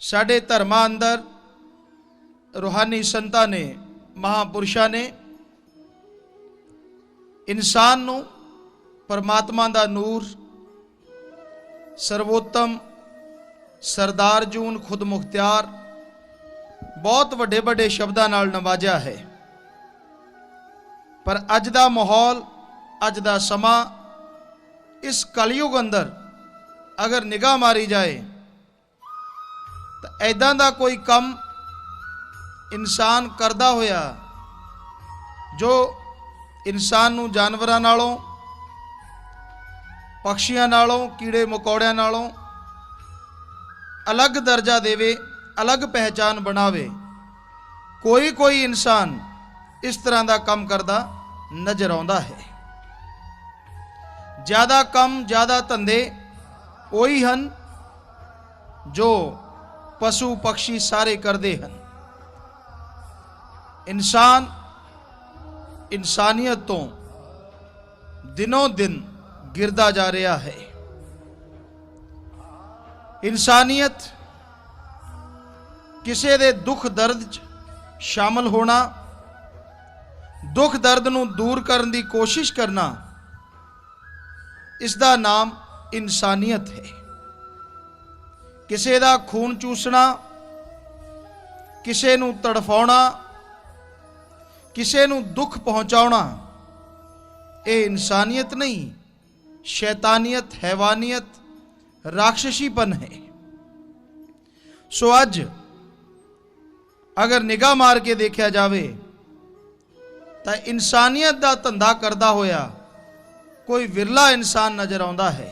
साडे धर्मां अंदर रूहानी संतां ने, महापुरुषां ने इंसान नूं परमात्मा दा नूर, सर्वोत्तम, सरदार जून, खुद मुख्तियार बहुत वड्डे वड्डे शब्दां नाल नवाजा है। पर अज दा माहौल, अज दा समा, इस कलयुग अंदर अगर निगाह मारी जाए तो ऐदां दा कोई कम इंसान करदा होया जो इंसान नूं जानवरां नालों, पक्षियां नालों, कीड़े मकोड़ियां नालों अलग दर्जा देवे, अलग पहचान बनावे, कोई इंसान इस तरह का काम करदा नजर आउंदा है। ज़्यादा कम, ज़्यादा धंधे वही हन जो पशु पक्षी सारे करते हैं। इंसान इंसानियत तो दिनों दिन गिरदा जा रहा है। इंसानियत किसी दे दुख दर्द च शामिल होना, दुख दर्द नूं दूर करने की कोशिश करना, इसका नाम इंसानियत है। किसी का खून चूसना, किसी नूं तड़फाउणा, किसी नूं दुख पहुँचाउणा, ये इंसानियत नहीं, शैतानियत, हैवानियत, राक्षसीपन है। सो अज अगर निगाह मार के देखा जाए तो इंसानियत का धंधा करता होया कोई विरला इंसान नजर आता है।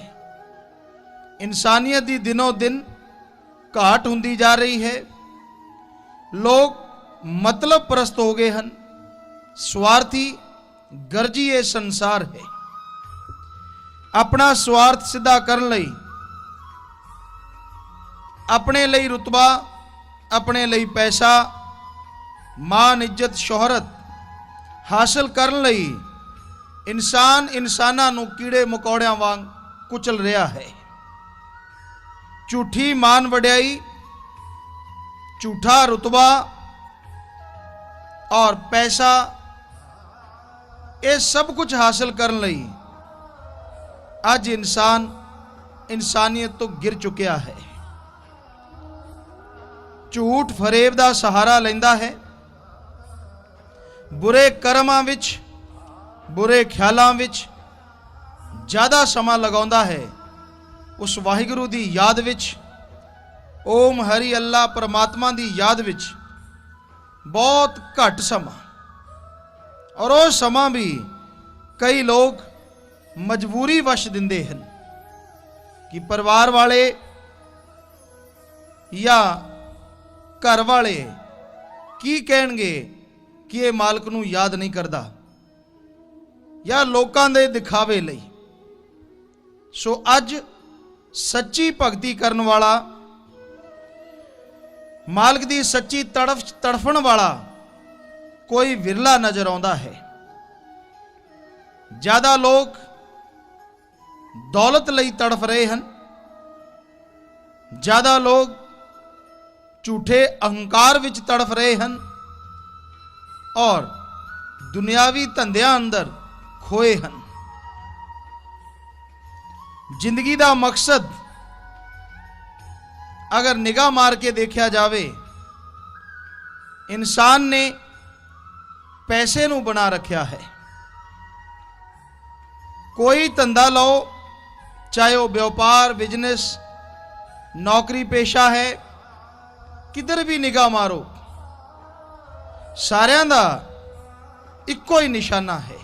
इंसानियत की दिनों दिन घाट हुंदी जा रही है। लोग मतलब परस्त हो गए हैं, स्वार्थी गर्जी ये संसार है। अपना स्वार्थ सिद्धा करने लई, अपने लिए रुतबा, अपने लिए पैसा, मान, इज्जत, शोहरत हासिल करने लई इंसान इंसानां नूं कीड़े मकोड़ियां वांग कुचल रहा है। झूठी मान वड्याई, झूठा रुतबा और पैसा, ये सब कुछ हासिल करने लई अज इंसान इंसानियत तो गिर चुकिया है। झूठ फरेब का सहारा लैंदा है, बुरे कर्मां विच, बुरे ख्यालों विच ज़्यादा समा लगाउंदा है। उस वाहिगुरू की याद विच, ओम हरि अल्लाह परमात्मा की याद विच बहुत घट समा, और वो समा भी कई लोग मजबूरी वश दिंदे हैं कि परिवार वाले या घर वाले की कहणगे कि ये मालक नूं याद नहीं करता, या लोकां दे दिखावे लई। सो अज सच्ची भगती करन वाला, मालक दी सच्ची तड़फण वाला कोई विरला नजर आउंदा है। ज्यादा लोग दौलत लई तड़फ रहे हैं, ज्यादा लोग झूठे अहंकार विच तड़फ रहे हैं और दुनियावी धंधियां अंदर खोए हैं। जिंदगी का मकसद अगर निगाह मार के देखा जाए, इंसान ने पैसे नूं बना रखा है। कोई धंधा लो, चाहे वह व्यापार, बिजनेस, नौकरी पेशा है, किधर भी निगाह मारो, सारियां दा इक्को ही निशाना है,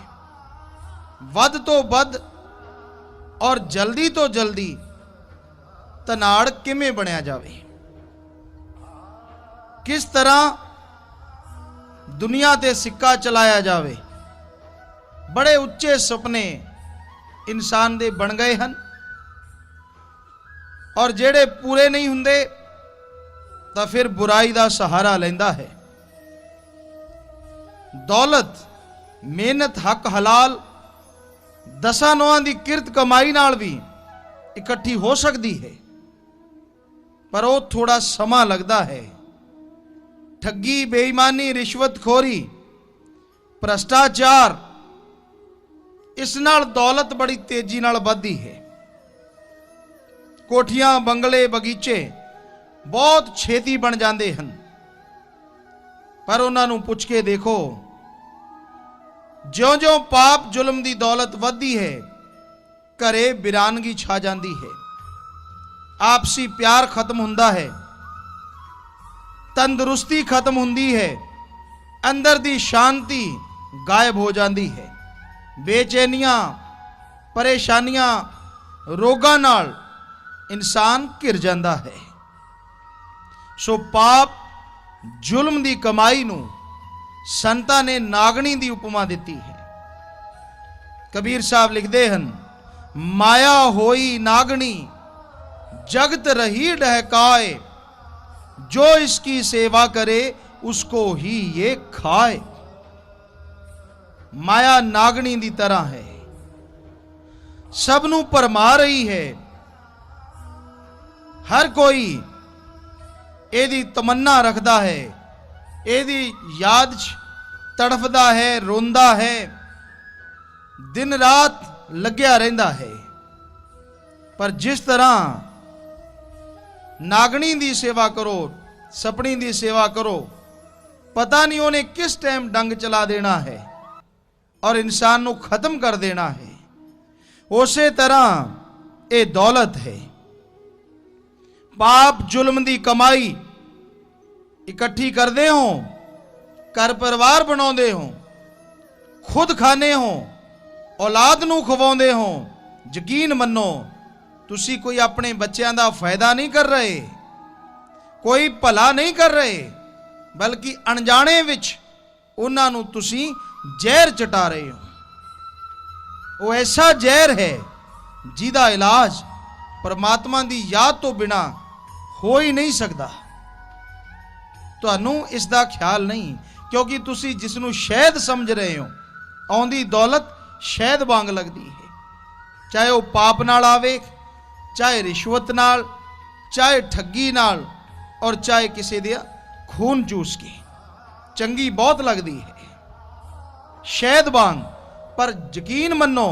वध तो वध और जल्दी तो जल्दी धनाड़ किमें बनया जावे, किस तरह दुनिया ते सिक्का चलाया जावे। बड़े उच्चे सुपने इंसान दे बन गए हैं, और जेड़े पूरे नहीं हुंदे तो फिर बुराई का सहारा लैंदा है। दौलत, मेहनत, हक हलाल दसां नौआं दी किरत कमाई नाल भी इकट्ठी हो सकती है, पर वो थोड़ा समा लगता है। ठगी, बेईमानी, रिश्वतखोरी, भ्रष्टाचार, इस नाल दौलत बड़ी तेजी नाल वधदी है। कोठियां, बंगले, बगीचे बहुत छेती बन जाते हैं, पर उन्होंने पूछ के देखो, ज्यों ज्यों पाप जुल्म की दौलत वधदी है, घरे वीरानगी छा जाती है, आपसी प्यार खत्म हुंदा है, तंदुरुस्ती खत्म हुंदी है, अंदर दी शांति गायब हो जाती है, बेचैनियां, परेशानियां, रोगां नाल इंसान घिर जाता है। सो पाप जुल्म दी कमाई नूं संतां ने नागणी दी उपमा दिती है। कबीर साहब लिखते हैं, माया होई नागणी जगत रही डहकाए, जो इसकी सेवा करे उसको ही ये खाए। माया नागणी दी तरह है, सबनू भरमा रही है। हर कोई एदी तमन्ना रखता है, एदी याद तड़फदा है, रोंदा है, दिन रात लग्या रहिंदा है। पर जिस तरह नागणी दी सेवा करो, सपनी दी सेवा करो, पता नहीं उन्हें किस टाइम डंग चला देना है और इंसान को खत्म कर देना है। उसे तरह ये दौलत है। पाप जुल्म दी कमाई इकट्ठी करते हो, घर परिवार बनाते हो, खुद खाने हो, औलाद नूं खवाउंदे हो। यकीन मनो, तुसी कोई अपने बच्चों का फायदा नहीं कर रहे, कोई भला नहीं कर रहे, बल्कि अनजाने विच उन्हां नूं तुसी जहर चटा रहे हो। वो ऐसा जहर है जिहदा इलाज परमात्मा की याद तो बिना हो ही नहीं सकता। तुहानूं इसका ख्याल नहीं, क्योंकि तुसी जिसनूं शहद समझ रहे हो, आउंदी दौलत शहद वांग लगती है। चाहे वह पाप नाल आवे, चाहे रिश्वत नाल, चाहे ठगी नाल, और चाहे किसी दे खून चूस के, चंगी बहुत लगती है शहद वांग। पर यकीन मनो,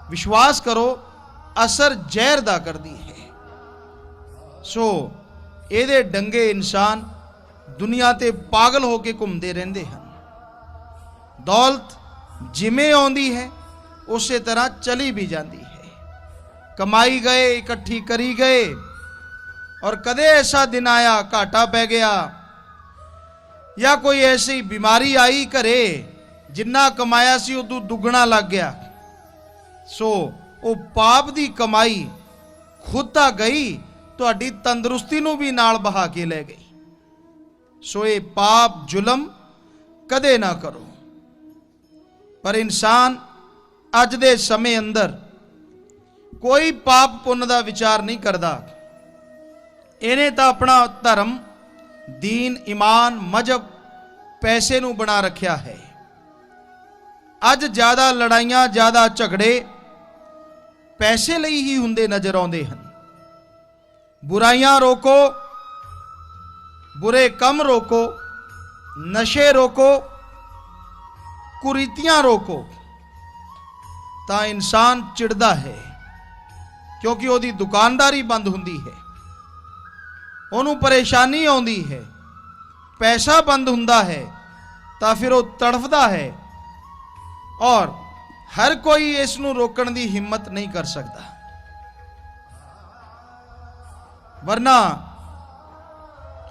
विश्वास करो, असर जहर दा करती है। सो ਇਹਦੇ डंगे इंसान दुनिया ते पागल होके घूमते रहते हैं। दौलत जिमें आउंदी है उसे तरह चली भी जाती है। कमाई गए, इकट्ठी करी गए, और कदे ऐसा दिन आया घाटा पै गया, या कोई ऐसी बीमारी आई घरे, जिन्ना कमाया सी उदू दुगना लग गया। सो वो पाप दी कमाई खुद तां गई, तुहाडी तंदुरुस्ती नूं भी नाल बहा के ले गई। सो ये पाप जुल्म कदे ना करो। पर इंसान अज दे समय अंदर कोई पाप पुण्य का विचार नहीं करता। इन्हें तो अपना धर्म, दीन, ईमान, मजहब, पैसे नूं बना रखिया है। अज ज्यादा लड़ाइयां, ज्यादा झगड़े पैसे लई ही हुंदे नजर आउंदे हन। बुराइयां रोको, बुरे कम रोको, नशे रोको, कुरीतियां रोको, तां इंसान चिड़दा है, क्योंकि उसकी दुकानदारी बंद हुंदी है, उन्होंने परेशानी आउंदी है, पैसा बंद हुंदा है, तां फिर वो तड़फदा है, और हर कोई इसनूं रोकण दी हिम्मत नहीं कर सकता। वरना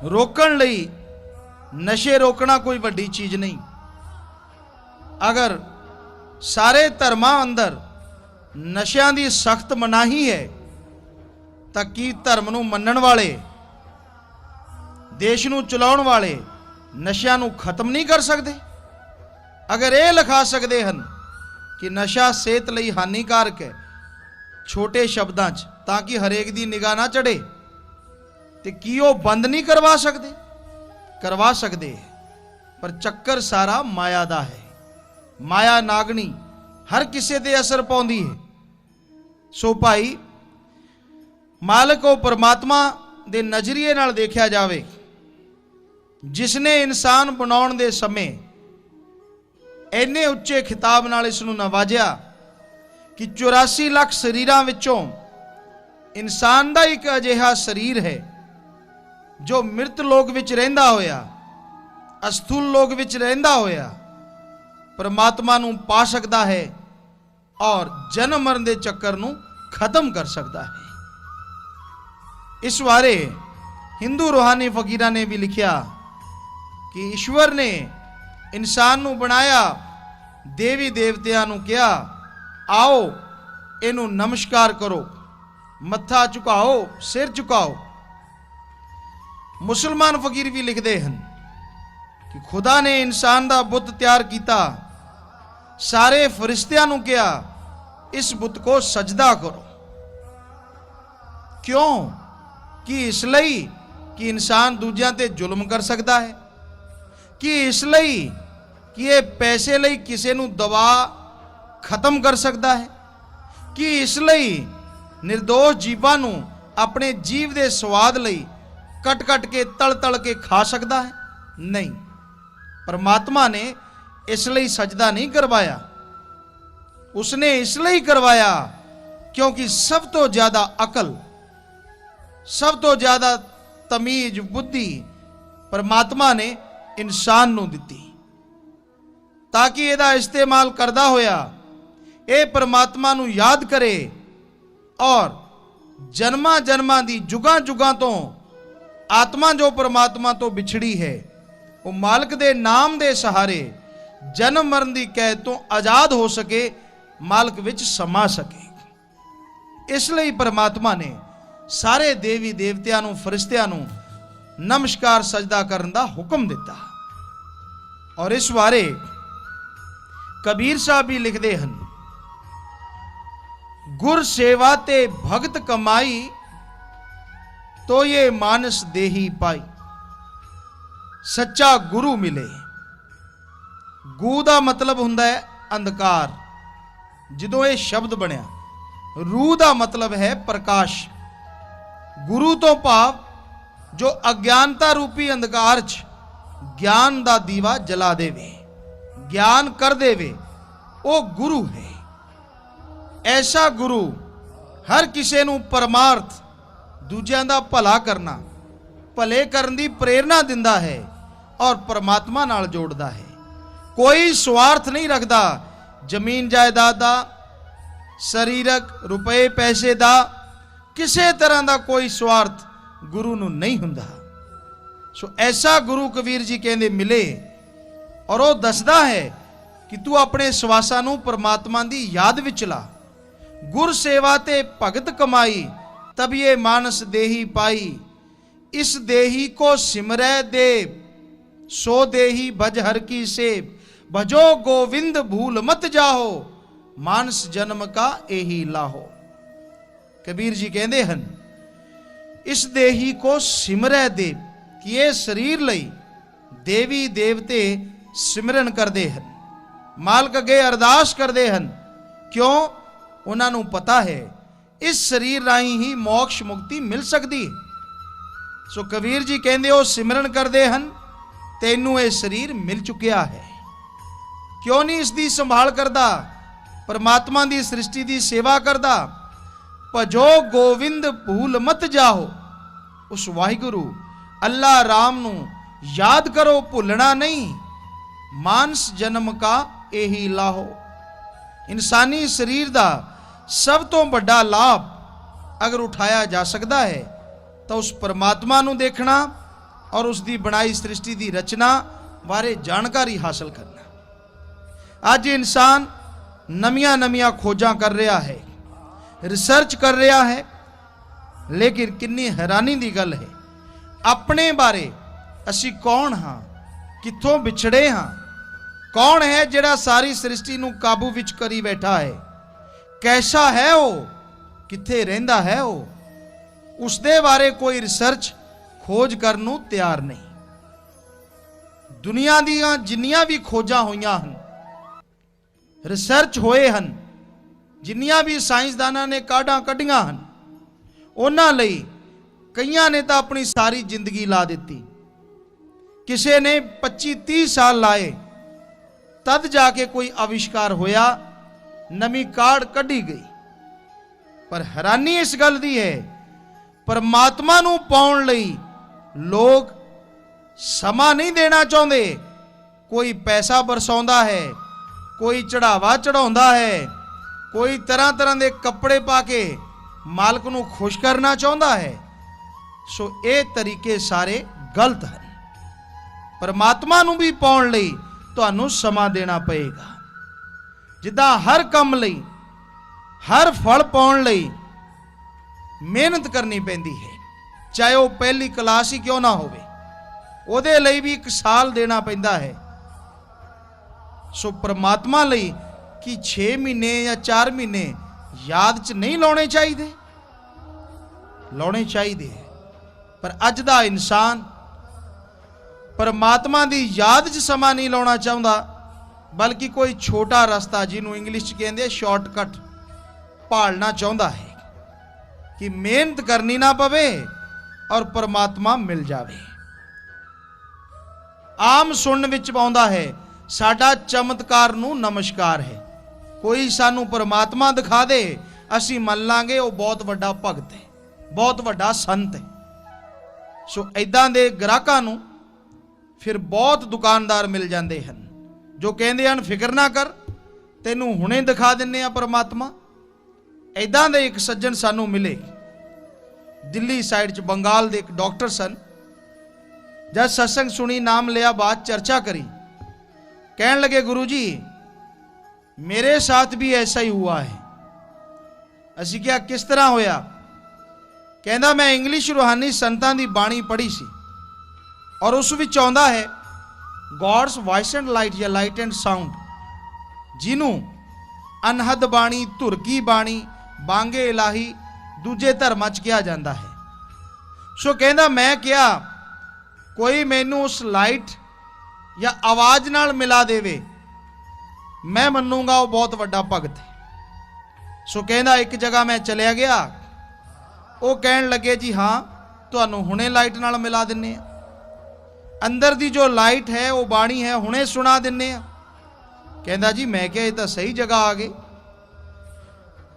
रोकण लई नशे रोकना कोई वड्डी चीज नहीं। अगर सारे धर्मां अंदर नशियां दी सख्त मनाही है, तां की धर्म नूं मन्नण वाले, देश नूं चलाउण वाले नशियां नूं खत्म नहीं कर सकते? अगर ये लिखा सकते हैं कि नशा सेहत लई हानिकारक है छोटे शब्दां च, ताकि हरेक दी निगाह ना चढ़े, तो की वो बंद नहीं करवा सकते? करवा सकते। पर चक्कर सारा माया दा है। माया नागनी हर किसी ते असर पाउंदी है। सो भाई, मालिक वो परमात्मा ਦੇ ਨਜ਼ਰੀਏ ਨਾਲ ਦੇਖਿਆ ਜਾਵੇ, ਜਿਸ ਨੇ ਇਨਸਾਨ ਬਣਾਉਣ ਦੇ ਸਮੇਂ ਇੰਨੇ ਉੱਚੇ ਖਿਤਾਬ ਨਾਲ ਇਸ ਨੂੰ ਨਵਾਜਿਆ ਕਿ 84 ਲੱਖ ਸਰੀਰਾਂ ਵਿੱਚੋਂ ਇਨਸਾਨ ਦਾ ਇੱਕ ਅਜਿਹਾ ਸਰੀਰ ਹੈ ਜੋ ਮਿਰਤ ਲੋਕ ਵਿੱਚ ਰਹਿੰਦਾ ਹੋਇਆ, ਅਸਥੂਲ ਲੋਕ ਵਿੱਚ ਰਹਿੰਦਾ ਹੋਇਆ ਪਰਮਾਤਮਾ ਨੂੰ ਪਾ ਸਕਦਾ ਹੈ ਔਰ ਜਨਮ ਮਰਨ ਦੇ ਚੱਕਰ ਨੂੰ ਖਤਮ ਕਰ ਸਕਦਾ ਹੈ। ਇਸ ਬਾਰੇ ਹਿੰਦੂ ਰੂਹਾਨੀ ਫਕੀਰਾਂ ਨੇ ਵੀ ਲਿਖਿਆ ਕਿ ਈਸ਼ਵਰ ਨੇ ਇਨਸਾਨ ਨੂੰ ਬਣਾਇਆ, ਦੇਵੀ ਦੇਵਤਿਆਂ ਨੂੰ ਕਿਹਾ ਆਓ ਇਹਨੂੰ ਨਮਸਕਾਰ ਕਰੋ, ਮੱਥਾ ਝੁਕਾਓ, ਸਿਰ ਝੁਕਾਓ। ਮੁਸਲਮਾਨ ਫਕੀਰ ਵੀ ਲਿਖਦੇ ਹਨ ਕਿ ਖੁਦਾ ਨੇ ਇਨਸਾਨ ਦਾ ਬੁੱਤ ਤਿਆਰ ਕੀਤਾ, ਸਾਰੇ ਫਰਿਸ਼ਤਿਆਂ ਨੂੰ ਕਿਹਾ ਇਸ ਬੁੱਤ ਕੋ ਸਜਦਾ ਕਰੋ। ਕਿਉਂ? ਕਿ ਇਸ ਲਈ ਕਿ ਇਨਸਾਨ ਦੂਜਿਆਂ ਤੇ ਜ਼ੁਲਮ ਕਰ ਸਕਦਾ ਹੈ, ਕਿ ਇਸ ਲਈ ਕਿ ਇਹ ਪੈਸੇ ਲਈ ਕਿਸੇ ਨੂੰ ਦਬਾ ਖਤਮ ਕਰ ਸਕਦਾ ਹੈ, ਕਿ ਇਸ ਲਈ ਨਿਰਦੋਸ਼ ਜੀਵਾਂ ਨੂੰ ਆਪਣੇ ਜੀਵ ਦੇ ਸਵਾਦ ਲਈ ਕੱਟ ਕੱਟ ਕੇ ਤਲ ਤਲ ਕੇ ਖਾ ਸਕਦਾ ਹੈ। ਨਹੀਂ, ਪਰਮਾਤਮਾ ਨੇ ਇਸ ਲਈ ਸਜਦਾ ਨਹੀਂ ਕਰਵਾਇਆ, ਉਸਨੇ ਇਸ ਲਈ ਕਰਵਾਇਆ ਕਿਉਂਕਿ ਸਭ ਤੋਂ ਜ਼ਿਆਦਾ ਅਕਲ, ਸਭ ਤੋਂ ਜ਼ਿਆਦਾ ਤਮੀਜ਼, ਬੁੱਧੀ ਪਰਮਾਤਮਾ ਨੇ ਇਨਸਾਨ ਨੂੰ ਦਿੱਤੀ, ਤਾਂ ਕਿ ਇਹਦਾ ਇਸਤੇਮਾਲ ਕਰਦਾ ਹੋਇਆ ਇਹ ਪਰਮਾਤਮਾ ਨੂੰ ਯਾਦ ਕਰੇ ਔਰ ਜਨਮਾਂ ਜਨਮਾਂ ਦੀ ਜੁਗਾਂ ਜੁਗਾਂ ਤੋਂ ਆਤਮਾ ਜੋ ਪਰਮਾਤਮਾ ਤੋਂ ਵਿਛੜੀ ਹੈ ਉਹ ਮਾਲਕ ਦੇ ਨਾਮ ਦੇ ਸਹਾਰੇ ਜਨਮ ਮਰਨ ਦੀ ਕੈਦ ਤੋਂ ਆਜ਼ਾਦ ਹੋ ਸਕੇ, ਮਾਲਕ ਵਿੱਚ ਸਮਾ ਸਕੇ। ਇਸ ਲਈ ਪਰਮਾਤਮਾ ਨੇ ਸਾਰੇ ਦੇਵੀ ਦੇਵਤਿਆਂ ਨੂੰ, ਫਰਿਸ਼ਤਿਆਂ ਨੂੰ ਨਮਸਕਾਰ ਸਜਦਾ ਕਰਨ ਦਾ ਹੁਕਮ ਦਿੱਤਾ। ਔਰ ਇਸ ਬਾਰੇ ਕਬੀਰ ਸਾਹਿਬ ਵੀ ਲਿਖਦੇ ਹਨ, ਗੁਰ ਸੇਵਾ ਤੇ ਭਗਤ ਕਮਾਈ ਤੋ ਇਹ ਮਾਨਸ ਦੇਹੀ ਪਾਈ, ਸੱਚਾ ਗੁਰੂ ਮਿਲੇ। ਗੂ ਦਾ ਮਤਲਬ ਹੁੰਦਾ ਹੈ ਅੰਧਕਾਰ, ਜਦੋਂ ਇਹ ਸ਼ਬਦ ਬਣਿਆ। ਰੂ ਦਾ ਮਤਲਬ ਹੈ ਪ੍ਰਕਾਸ਼। ਗੁਰੂ ਤੋਂ ਭਾਵ ਜੋ ਅਗਿਆਨਤਾ ਰੂਪੀ ਅੰਧਕਾਰ 'ਚ ਗਿਆਨ ਦਾ ਦੀਵਾ ਜਲਾ ਦੇਵੇ, ਗਿਆਨ ਕਰ ਦੇਵੇ, ਉਹ ਗੁਰੂ ਹੈ। ਐਸਾ ਗੁਰੂ ਹਰ ਕਿਸੇ ਨੂੰ ਪਰਮਾਰਥ, ਦੂਜਿਆਂ ਦਾ ਭਲਾ ਕਰਨਾ, ਭਲੇ ਕਰਨ ਦੀ ਪ੍ਰੇਰਣਾ ਦਿੰਦਾ ਹੈ ਔਰ ਪਰਮਾਤਮਾ ਨਾਲ ਜੋੜਦਾ ਹੈ। ਕੋਈ ਸਵਾਰਥ ਨਹੀਂ ਰੱਖਦਾ, ਜ਼ਮੀਨ ਜਾਇਦਾਦ ਦਾ, ਸਰੀਰਕ ਰੁਪਏ ਪੈਸੇ ਦਾ, ਕਿਸੇ ਤਰ੍ਹਾਂ ਦਾ ਕੋਈ ਸਵਾਰਥ ਗੁਰੂ ਨੂੰ ਨਹੀਂ ਹੁੰਦਾ। ਸੋ ਐਸਾ ਗੁਰੂ ਕਬੀਰ ਜੀ ਕਹਿੰਦੇ ਮਿਲੇ ਔਰ ਉਹ ਦੱਸਦਾ ਹੈ ਕਿ ਤੂੰ ਆਪਣੇ ਸਵਾਸਾਂ ਨੂੰ ਪਰਮਾਤਮਾ ਦੀ ਯਾਦ ਵਿੱਚ ਲਾ। ਗੁਰ ਸੇਵਾ ਤੇ ਭਗਤ ਕਮਾਈ ਤਬ ਇਹ ਮਾਨਸ ਦੇਹੀ ਪਾਈ, ਇਸ ਦੇਹੀ ਕੋ ਸਿਮਰੈ ਦੇਵ, ਸੋ ਦੇਹੀ ਭਜ हर की सेव, भजो गोविंद भूल मत जाहो, मानस जन्म का एही लाहो। कबीर जी कहते हैं इस देही को सिमरै देव, कि ये शरीर लई देवी देवते सिमरन करते हैं, मालक अगे अरदास करते हैं। क्यों? उन्होंने पता है इस शरीर राही ही मोक्ष मुक्ति मिल सकती है। सो कबीर जी कहते हो सिमरन करते हैं, तेनू ये शरीर मिल चुकिया है, क्यों नहीं इसकी संभाल करता, परमात्मा की सृष्टि की सेवा करता। भजो गोविंद भूल मत जाओ, उस वाहिगुरु अल्लाह राम नू याद करो, भुलना नहीं, मानस जन्म का यही लाहो। इंसानी शरीर का सब तो बड़ा लाभ अगर उठाया जा सकता है तो उस परमात्मा नू देखना और उसकी बनाई सृष्टि की रचना बारे जानकारी हासिल करना। अज इंसान नमिया नमिया खोजां कर रहा है, रिसर्च कर रहा है, लेकिन कितनी हैरानी की गल है, अपने बारे असी कौन हाँ, कित्थों विछड़े हाँ, कौन है जिहड़ा सारी सृष्टि नू काबू विच करी बैठा है, कैसा है वो, कित्थे रहिंदा है वो, उसदे बारे कोई रिसर्च खोज करन नू तैयार नहीं। दुनिया दीयां जिन्नियां भी खोजां होईयां हन, रिसर्च होए हन, जिन्नियां भी साइंसदानां ने काढां कढियां हन, उन्हां लई ਕਈਆਂ ਨੇ ਤਾਂ ਆਪਣੀ ਸਾਰੀ ਜ਼ਿੰਦਗੀ ਲਾ ਦਿੱਤੀ, ਕਿਸੇ ਨੇ 25-30 ਸਾਲ ਲਾਏ, ਤਦ ਜਾ ਕੇ ਕੋਈ ਆਵਿਸ਼ਕਾਰ ਹੋਇਆ, ਨਵੀਂ ਕਾਢ ਕੱਢੀ ਗਈ। ਪਰ ਹੈਰਾਨੀ ਇਸ ਗੱਲ ਦੀ ਹੈ, ਪਰਮਾਤਮਾ ਨੂੰ ਪਾਉਣ ਲਈ ਲੋਕ ਸਮਾਂ ਨਹੀਂ ਦੇਣਾ ਚਾਹੁੰਦੇ। ਕੋਈ ਪੈਸਾ ਬਰਸਾਉਂਦਾ ਹੈ, ਕੋਈ ਚੜਾਵਾ ਚੜਾਉਂਦਾ ਹੈ, ਕੋਈ ਤਰ੍ਹਾਂ ਤਰ੍ਹਾਂ ਦੇ ਕੱਪੜੇ ਪਾ ਕੇ ਮਾਲਕ ਨੂੰ ਖੁਸ਼ ਕਰਨਾ ਚਾਹੁੰਦਾ ਹੈ। ਸੋ ਇਹ ਤਰੀਕੇ ਸਾਰੇ ਗਲਤ ਹਨ। ਪਰਮਾਤਮਾ ਨੂੰ ਵੀ ਪਾਉਣ ਲਈ ਤੁਹਾਨੂੰ ਸਮਾਂ ਦੇਣਾ ਪਏਗਾ। ਜਿੱਦਾਂ ਹਰ ਕੰਮ ਲਈ, ਹਰ ਫਲ ਪਾਉਣ ਲਈ ਮਿਹਨਤ ਕਰਨੀ ਪੈਂਦੀ ਹੈ, ਚਾਹੇ ਉਹ ਪਹਿਲੀ ਕਲਾਸ ਹੀ ਕਿਉਂ ਨਾ ਹੋਵੇ, ਉਹਦੇ ਲਈ ਵੀ 1 ਸਾਲ ਦੇਣਾ ਪੈਂਦਾ ਹੈ। ਸੋ ਪਰਮਾਤਮਾ ਲਈ ਕਿ 6 ਮਹੀਨੇ ਜਾਂ 4 ਮਹੀਨੇ ਯਾਦ 'ਚ ਨਹੀਂ ਲਾਉਣੇ ਚਾਹੀਦੇ? ਲਾਉਣੇ ਚਾਹੀਦੇ। ਪਰ ਅੱਜ ਦਾ ਇਨਸਾਨ ਪਰਮਾਤਮਾ ਦੀ ਯਾਦ 'ਚ ਸਮਾਂ ਨਹੀਂ ਲਾਉਣਾ ਚਾਹੁੰਦਾ, ਬਲਕਿ ਕੋਈ ਛੋਟਾ ਰਸਤਾ, ਜਿਹਨੂੰ ਇੰਗਲਿਸ਼ 'ਚ ਕਹਿੰਦੇ ਸ਼ਾਰਟਕਟ, ਭਾਲਣਾ ਚਾਹੁੰਦਾ ਹੈ ਕਿ ਮਿਹਨਤ ਕਰਨੀ ਨਾ ਪਵੇ ਔਰ ਪਰਮਾਤਮਾ ਮਿਲ ਜਾਵੇ। ਆਮ ਸੁਣਨ ਵਿੱਚ ਆਉਂਦਾ ਹੈ, ਸਾਡਾ ਚਮਤਕਾਰ ਨੂੰ ਨਮਸਕਾਰ ਹੈ। ਕੋਈ ਸਾਨੂੰ ਪਰਮਾਤਮਾ ਦਿਖਾ ਦੇ, ਅਸੀਂ ਮੰਨ ਲਾਂਗੇ ਉਹ ਬਹੁਤ ਵੱਡਾ ਭਗਤ ਹੈ, ਬਹੁਤ ਵੱਡਾ ਸੰਤ ਹੈ। ਸੋ ਇਦਾਂ ਦੇ ਗ੍ਰਾਹਕਾਂ ਨੂੰ ਫਿਰ ਬਹੁਤ ਦੁਕਾਨਦਾਰ ਮਿਲ ਜਾਂਦੇ ਹਨ, ਜੋ ਕਹਿੰਦੇ ਹਨ ਫਿਕਰ ਨਾ ਕਰ, ਤੈਨੂੰ ਹੁਣੇ ਦਿਖਾ ਦਿੰਨੇ ਆ ਪਰਮਾਤਮਾ। ਇਦਾਂ ਦੇ ਇੱਕ ਸੱਜਣ ਸਾਨੂੰ ਮਿਲੇ, ਦਿੱਲੀ ਸਾਈਡ 'ਚ, ਬੰਗਾਲ ਦੇ ਇੱਕ ਡਾਕਟਰ ਸਨ। ਜਦ ਸਤਸੰਗ ਸੁਣੀ, ਨਾਮ ਲਿਆ, ਬਾਤ ਚਰਚਾ ਕਰੀ, कहने लगे गुरु जी मेरे साथ भी ऐसा ही हुआ है। असी क्या, किस तरह होया? कहना मैं इंग्लिश रूहानी संतां दी बाणी पढ़ी सी और उस विच आउंदा है गॉड्स वॉइस एंड लाइट या लाइट एंड साउंड, जिन्हों अनहद बाणी, धुरकी बाणी, बांगे इलाही दूजे धर्मां च कहा जाता है। सो कहना मैं क्या, कोई मैनू उस लाइट या आवाज नाल मिला देवे, मैं मन्नूंगा वो बहुत वड्डा भगत है। सो कहना एक जगह मैं चलिया गया, वो कहन लगे जी हाँ तुहानू हुणे लाइट नाल मिला दिन्ने आ, अंदर दी जो लाइट है वो बाणी है हुणे सुना दिन्ने आ। कहंदा जी मैं क्या, ये तो सही जगह आ गए।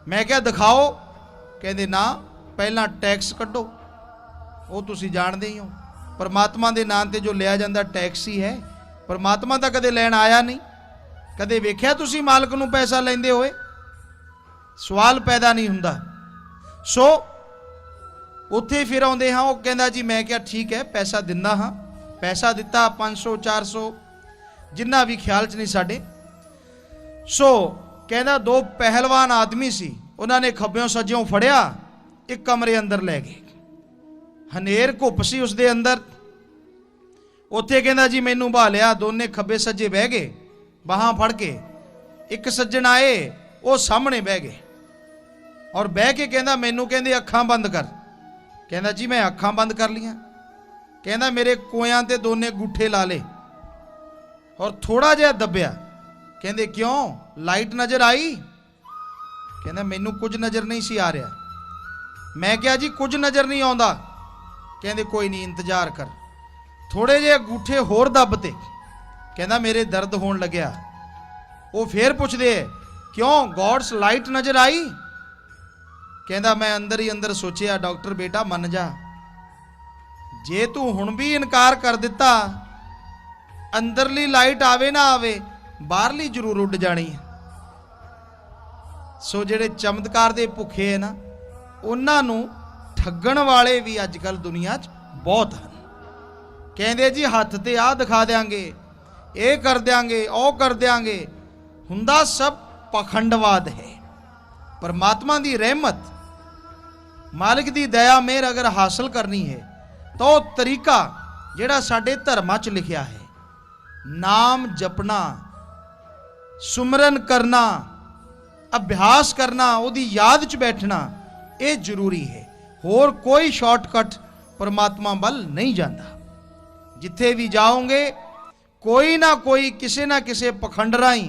मैं क्या दिखाओ? कहंदे ना, पहला टैक्स कड्डो, वो तुसी जाणदे ही हो, परमात्मा दे नाम ते जो लिया जांदा टैक्स ही है। परमात्मा तो कदे लैन आया नहीं, कदे वेख्या तुसी मालक नूं पैसा लैंदे होए? सवाल पैदा नहीं हुंदा। सो उत्थे फिर आउंदे हाँ, वो कहंदा जी मैं क्या ठीक है पैसा दिंदा हाँ, पैसा दिता 500 400 जिन्ना भी ख्याल च नहीं साडे। सो कहंदा 2 पहलवान आदमी सी, उन्होंने खब्बियों सज्जियों फड़िया, एक कमरे अंदर लै गए, हनेर घुप सी उसदे अंदर। उत्थे कहंदा जी मैनू बहा लिया, दोने खब्बे सज्जे बह गए बाहां फड़ के। एक सज्जन आए, वो सामने बह गए और बह के कहंदा मैनू कहंदे अखां बंद कर। कहंदा जी मैं अखां बंद कर लियां। कहंदा मेरे कोयां ते दोने गुठे ला ले और थोड़ा जिहा दबिया। कहंदे क्यों, लाइट नजर आई? कहंदा मैनू कुछ नजर नहीं सी आ रहा। मैं क्या जी कुछ नजर नहीं आउंदा। कहंदे कोई नहीं इंतजार कर। थोड़े जे अंगूठे होर दबते। कहना मेरे दर्द होने लग्या। वो फिर पुछदे क्यों, गॉड्स लाइट नजर आई? कहना मैं अंदर ही अंदर सोचिया डॉक्टर बेटा मन जा, जे तू हुण भी इनकार कर दिता, अंदरली लाइट आवे ना आवे, बाहरली जरूर उड़ जानी है। सो जेड़े चमत्कार दे भुखे है ना, उन्हां नूं ठगण वाले भी अजकल दुनिया च बहुत हैं। कहंदे जी हथ ते आ दिखा देंगे, ये कर देंगे, ओ कर देंगे, हुंदा सब पखंडवाद है। परमात्मा दी रहमत, मालिक दी दया मेहर अगर हासिल करनी है तो तरीका जिहड़ा साडे धर्मां च लिखिया है, नाम जपना, सुमरन करना, अभ्यास करना, उहदी याद च बैठना, ये जरूरी है। होर कोई शॉर्टकट परमात्मा वल नहीं जाता। जिथे भी जाओगे कोई ना कोई किसी ना किसी पखंड राही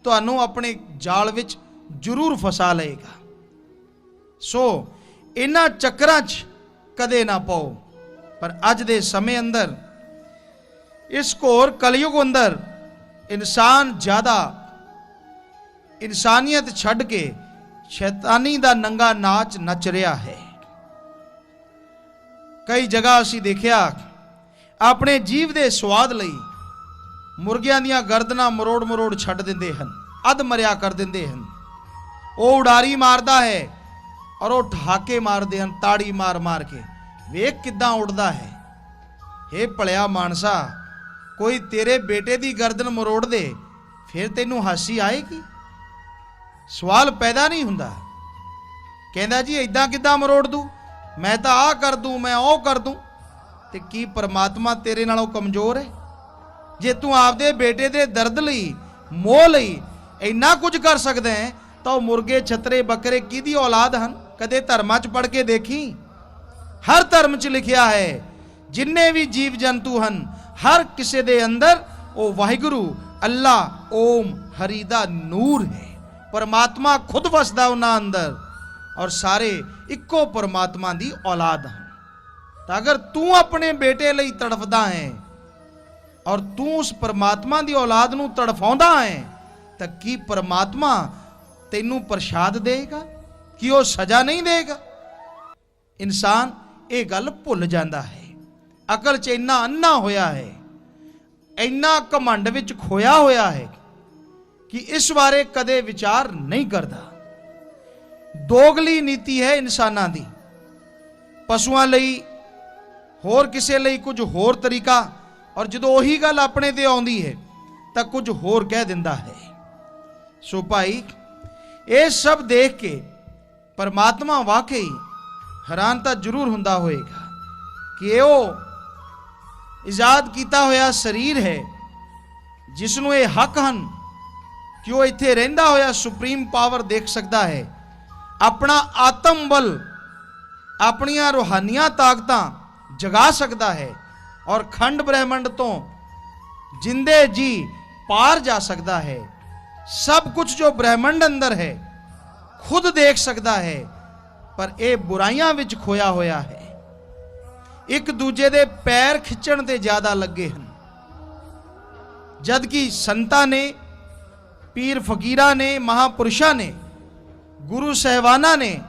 तुहानू अपने जाल विच जरूर फसा लेगा। सो इन्हां चक्रां च ਕਦੇ ਨਾ ਪਾਓ। ਪਰ ਅੱਜ ਦੇ ਸਮੇਂ ਅੰਦਰ, ਇਸ ਘੋਰ ਕਲਯੁਗ ਅੰਦਰ, ਇਨਸਾਨ ਜ਼ਿਆਦਾ ਇਨਸਾਨੀਅਤ ਛੱਡ ਕੇ ਸ਼ੈਤਾਨੀ ਦਾ ਨੰਗਾ ਨਾਚ ਨੱਚ ਰਿਹਾ ਹੈ। ਕਈ ਜਗ੍ਹਾ ਅਸੀਂ ਦੇਖਿਆ, ਆਪਣੇ ਜੀਵ ਦੇ ਸਵਾਦ ਲਈ ਮੁਰਗਿਆਂ ਦੀਆਂ ਗਰਦਨਾਂ ਮਰੋੜ ਮਰੋੜ ਛੱਡ ਦਿੰਦੇ ਹਨ, ਅੱਧ ਮਰਿਆ ਕਰ ਦਿੰਦੇ ਹਨ। ਉਹ ਉਡਾਰੀ ਮਾਰਦਾ ਹੈ ਔਰ ਉਹ ਠਾਕੇ ਮਾਰਦੇ ਹਨ ਤਾੜੀ ਮਾਰ ਮਾਰ ਕੇ। ਵੇਖ ਕਿੱਦਾਂ ਉੱਡਦਾ ਹੈ। ਹੇ ਭਲਿਆ ਮਾਨਸਾ, ਕੋਈ ਤੇਰੇ ਬੇਟੇ ਦੀ ਗਰਦਨ ਮਰੋੜ ਦੇ, ਫਿਰ ਤੈਨੂੰ ਹਾਸੀ ਆਏਗੀ? ਸਵਾਲ ਪੈਦਾ ਨਹੀਂ ਹੁੰਦਾ। ਕਹਿੰਦਾ ਜੀ ਇਦਾਂ ਕਿੱਦਾਂ ਮਰੋੜ ਦੂੰ, ਮੈਂ ਤਾਂ ਆਹ ਕਰ ਦੂੰ, ਮੈਂ ਉਹ ਕਰ ਦੂੰ। ਤੇ ਕੀ ਪਰਮਾਤਮਾ ਤੇਰੇ ਨਾਲੋਂ ਕਮਜ਼ੋਰ ਹੈ? ਜੇ ਤੂੰ ਆਪਦੇ ਬੇਟੇ ਦੇ ਦਰਦ ਲਈ, ਮੋਹ ਲਈ ਇੰਨਾ ਕੁਝ ਕਰ ਸਕਦਾ ਹੈ, ਤਾਂ ਉਹ ਮੁਰਗੇ, ਛਤਰੇ, ਬੱਕਰੇ ਕਿਹਦੀ ਔਲਾਦ ਹਨ? ਕਦੇ ਧਰਮਾਂ 'ਚ ਪੜ੍ਹ ਕੇ ਦੇਖੀ? ਹਰ ਧਰਮ 'ਚ ਲਿਖਿਆ ਹੈ, ਜਿੰਨੇ ਵੀ ਜੀਵ ਜੰਤੂ ਹਨ, ਹਰ ਕਿਸੇ ਦੇ ਅੰਦਰ ਉਹ ਵਾਹਿਗੁਰੂ, ਅੱਲਾ, ਓਮ ਹਰੀ ਦਾ ਨੂਰ ਹੈ। ਪਰਮਾਤਮਾ ਖੁਦ ਵਸਦਾ ਉਹਨਾਂ ਅੰਦਰ, ਔਰ ਸਾਰੇ ਇੱਕੋ ਪਰਮਾਤਮਾ ਦੀ ਔਲਾਦ ਹਨ। ਤਾਂ ਅਗਰ ਤੂੰ ਆਪਣੇ ਬੇਟੇ ਲਈ ਤੜਫਦਾ ਹੈ ਔਰ ਤੂੰ ਉਸ ਪਰਮਾਤਮਾ ਦੀ ਔਲਾਦ ਨੂੰ ਤੜਫਾਉਂਦਾ ਹੈ, ਤਾਂ ਕੀ ਪਰਮਾਤਮਾ ਤੈਨੂੰ ਪ੍ਰਸ਼ਾਦ ਦੇਗਾ? ਕਿ ਉਹ ਸਜ਼ਾ ਨਹੀਂ ਦੇਗਾ? ਇਨਸਾਨ ਇਹ ਗੱਲ ਭੁੱਲ ਜਾਂਦਾ ਹੈ। ਅਕਲ 'ਚ ਇੰਨਾ ਅੰਨਾ ਹੋਇਆ ਹੈ, ਇੰਨਾ ਘਮੰਡ ਵਿੱਚ ਖੋਇਆ ਹੋਇਆ ਹੈ ਕਿ ਇਸ ਬਾਰੇ ਕਦੇ ਵਿਚਾਰ ਨਹੀਂ ਕਰਦਾ। ਦੋਗਲੀ ਨੀਤੀ ਹੈ ਇਨਸਾਨਾਂ ਦੀ। ਪਸ਼ੂਆਂ ਲਈ ਹੋਰ, ਕਿਸੇ ਲਈ ਕੁਝ ਹੋਰ ਤਰੀਕਾ, ਔਰ ਜਦੋਂ ਉਹੀ ਗੱਲ ਆਪਣੇ ਤੇ ਆਉਂਦੀ ਹੈ ਤਾਂ ਕੁਝ ਹੋਰ ਕਹਿ ਦਿੰਦਾ ਹੈ। ਸੋ ਭਾਈ, ਇਹ ਸਭ ਦੇਖ ਕੇ ਪਰਮਾਤਮਾ ਵਾਕਈ ਹੈਰਾਨ ਤਾਂ ਜ਼ਰੂਰ ਹੁੰਦਾ ਹੋਏਗਾ ਕਿ ਉਹ ਇਜਾਦ ਕੀਤਾ ਹੋਇਆ ਸਰੀਰ ਹੈ, ਜਿਸ ਨੂੰ ਇਹ ਹੱਕ ਹਨ ਕਿ ਉਹ ਇੱਥੇ ਰਹਿੰਦਾ ਹੋਇਆ ਸੁਪਰੀਮ ਪਾਵਰ ਦੇਖ ਸਕਦਾ ਹੈ, ਆਪਣਾ ਆਤਮ ਬਲ, ਆਪਣੀਆਂ ਰੂਹਾਨੀਆਂ ਤਾਕਤਾਂ ਜਗਾ ਸਕਦਾ ਹੈ, ਔਰ ਖੰਡ ਬ੍ਰਹਿਮੰਡ ਤੋਂ ਜਿੰਦੇ ਜੀ ਪਾਰ ਜਾ ਸਕਦਾ ਹੈ। ਸਭ ਕੁਝ ਜੋ ਬ੍ਰਹਿਮੰਡ ਅੰਦਰ ਹੈ ਖੁਦ ਦੇਖ ਸਕਦਾ ਹੈ, ਪਰ ਇਹ ਬੁਰਾਈਆਂ ਵਿੱਚ ਖੋਇਆ ਹੋਇਆ ਹੈ। ਇੱਕ ਦੂਜੇ ਦੇ ਪੈਰ ਖਿੱਚਣ ਤੇ ਜ਼ਿਆਦਾ ਲੱਗੇ ਹਨ, ਜਦ ਕਿ ਸੰਤਾਂ ਨੇ, ਪੀਰ ਫਕੀਰਾਂ ਨੇ, ਮਹਾਪੁਰਸ਼ਾਂ ਨੇ, ਗੁਰੂ ਸਹਿਬਾਨਾਂ ਨੇ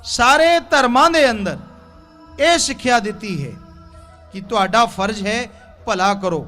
ਸਾਰੇ ਧਰਮਾਂ ਦੇ ਅੰਦਰ ਇਹ ਸਿੱਖਿਆ ਦਿੱਤੀ ਹੈ ਕਿ ਤੁਹਾਡਾ ਫਰਜ਼ ਹੈ ਭਲਾ ਕਰੋ,